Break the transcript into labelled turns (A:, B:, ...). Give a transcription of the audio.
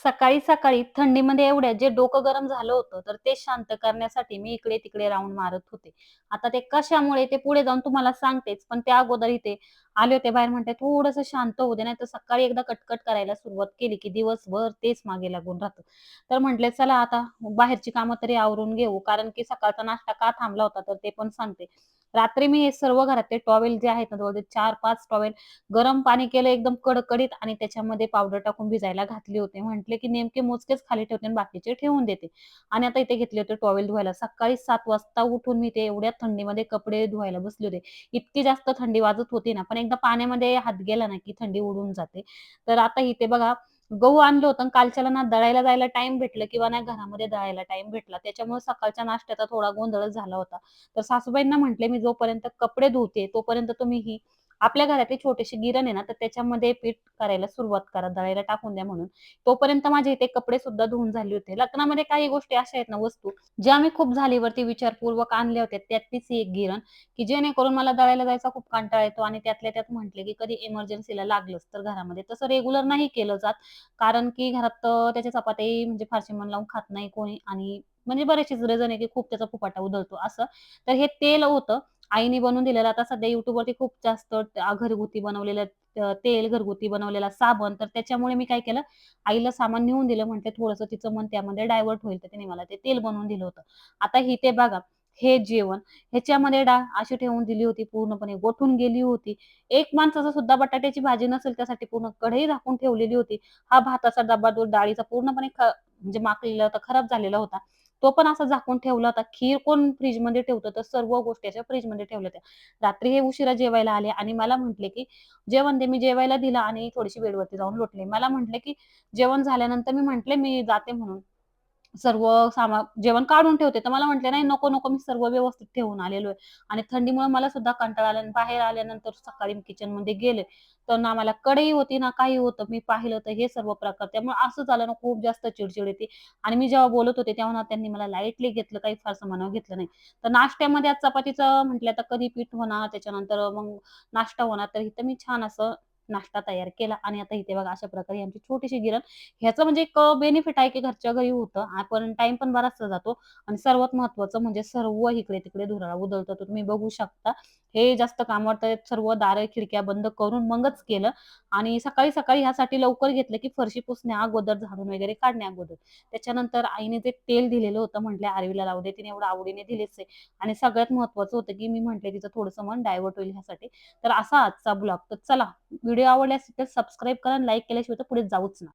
A: सकाळी सकाळी थंडीमध्ये एवढ्या जे डोकं गरम झालं होतं, तर ते शांत करण्यासाठी मी इकडे-तिकडे राउंड मारत होते. आता ते कशामुळे ते पुढे जाऊन तुम्हाला सांगतेच, पण त्या अगोदर इथे आले होते बाहेर म्हटले, "थोडंसं शांत होऊ दे, नाहीतर सकाळी एकदा कटकट करायला सुरुवात केली, की दिवसभर तेच मागे लागून राहतं." तर म्हटले, "चला आता बाहेरची कामं तरी आवरून घेऊ." कारण की सकाळचा नाश्ता का थांबला होता, तर ते पण सांगते. रात्री मी हे सर्व घरातले टॉवेल जे आहेत ना, जवळ 4-5 टॉवेल गरम पाणी केलं एकदम कडकडीत आणि त्याच्यामध्ये पावडर टाकून भिजायला घातले होते. म्हटले, की नेमके मोजकेच खाली ठेवते आणि बाकीचे ठेवून देते. आणि आता इथे घेतले होते टॉवेल धुवायला. सकाळी 7 वाजता उठून मी ते एवढ्या थंडीमध्ये कपडे धुवायला बसले होते. इतकी जास्त थंडी वाजत होती ना, पण एकदा पाण्यामध्ये हात गेला ना, की थंडी उडून जाते. तर आता इथे बघा गहू आणलं होतं आणि कालच्याला ना दळायला जायला टाईम भेटलं किंवा नाही घरामध्ये दळायला टाईम भेटला. त्याच्यामुळे सकाळच्या नाश्त्याचा थोडा गोंधळच झाला होता. तर सासूबाईंना म्हटले, "मी जोपर्यंत कपडे धुते, तोपर्यंत तुम्ही ही आपल्या घरातली छोटीशी गिरण आहे ना, तर त्याच्यामध्ये पीठ करायला सुरुवात करा, दळायला टाकून द्या म्हणून. तोपर्यंत माझे इथे कपडे सुद्धा धुवून झाले होते. लग्नामध्ये काही गोष्टी अशा आहेत ना वस्तू, ज्या मी खूप झालीवरती विचारपूर्वक आणल्या होत्या. त्यातलीच ही एक गिरण, की जेणेकरून मला दळायला जायचा खूप कंटाळा येतो आणि त्यातल्या त्यात म्हटले, की कधी इमर्जन्सीला लागलंच तर घरामध्ये. तसं रेग्युलर नाही केलं जात, कारण की घरात त्याच्या चपात्याही म्हणजे फारशी मन लावून खात नाही कोणी आणि म्हणजे बरेचसेच रिझन आहे, की खूप त्याचा फुफाटा उधळतो असं. तर हे तेल होतं आईने बनवून दिलेलं. आता सध्या YouTubeवरती खूप जास्त घरगुती बनवलेलं तेल, घरगुती बनवलेला साबण. तर त्याच्यामुळे मी काय केलं, आईला सामान नेऊन दिलं. म्हटले थोडंसं तिचं मन त्यामध्ये डायव्हर्ट होईल, तर तिने मला ते तेल बनवून दिलं होतं. आता इथे बघा, हे जेवण ह्याच्यामध्ये डाळ अशी ठेवून दिली होती, पूर्णपणे गोठून गेली होती. एक माणसाचा सुद्धा बटाट्याची भाजी नसेल, त्यासाठी पूर्ण कढई झाकून ठेवलेली होती. हा भाताचा डब्बा तो डाळीचा पूर्णपणे म्हणजे माकलेला होता, खराब झालेला होता. तो पण असा झाकून ठेवला होता. खीर कोण फ्रिजमध्ये ठेवतं, तर सर्व गोष्टी अशा फ्रिजमध्ये ठेवल्या होत्या. रात्री हे उशिरा जेवायला आले आणि मला म्हटले, की "जेवण दे." मी जेवायला दिलं आणि थोडीशी बेडवरती जाऊन लोटले. मला म्हटले, की जेवण झाल्यानंतर मी म्हटले, "मी जाते म्हणून." सर्व जेवण काढून ठेवते. तर मला म्हटले, "नाही, नको, नको. मी सर्व व्यवस्थित ठेवून आलेलो आहे." आणि थंडीमुळे मला सुद्धा कंटाळा आला आणि बाहेर आल्यानंतर सकाळी मी किचनमध्ये गेले, तर ना मला कढई होती ना काही होतं. मी पाहिलं तर हे सर्व प्रकार. त्यामुळे असं झालं ना खूप जास्त चिड येते आणि मी जेव्हा बोलत होते तेव्हा ना त्यांनी मला लाईटली घेतलं, काही फारसं मनावर घेतलं नाही. तर नाश्त्यामध्ये आज चपातीचं म्हटलं आता कधी पीठ होणार, त्याच्यानंतर मग नाश्ता होणार. तर इथं मी छान असं नाश्ता तयार केला आणि आता इथे बघा अशा प्रकारे आमची छोटीशी गिरण ह्याचं म्हणजे एक बेनिफिट आहे, की घरच्या घरी होतं. पण टाईम पण बराचसा जातो आणि सर्वात महत्त्वाचं म्हणजे सर्व इकडे-तिकडे धुराळा उधळतो. तर तुम्ही बघू शकता. हे जास्त कामावर तर सर्व दारं, खिडक्या बंद करून मगच केलं आणि सकाळी-सकाळी ह्यासाठी लवकर घेतलं, की फरशी पुसण्या अगोदर, झाडून वगैरे काढण्या अगोदर. त्याच्यानंतर आईने जे तेल दिलेलं होतं म्हटल्या आरवीला लावू दे. तिने एवढं आवडीने दिलेच आहे आणि सगळ्यात महत्त्वाचं होतं, की मी म्हटले तिचं थोडंसं मन डायव्हर्ट होईल ह्यासाठी. तर असा आजचा ब्लॉग. तर चला व्हिडिओ आवडल्यास तर सबस्क्राईब करा आणि लाईक केल्याशिवाय तर पुढे जाऊच नका.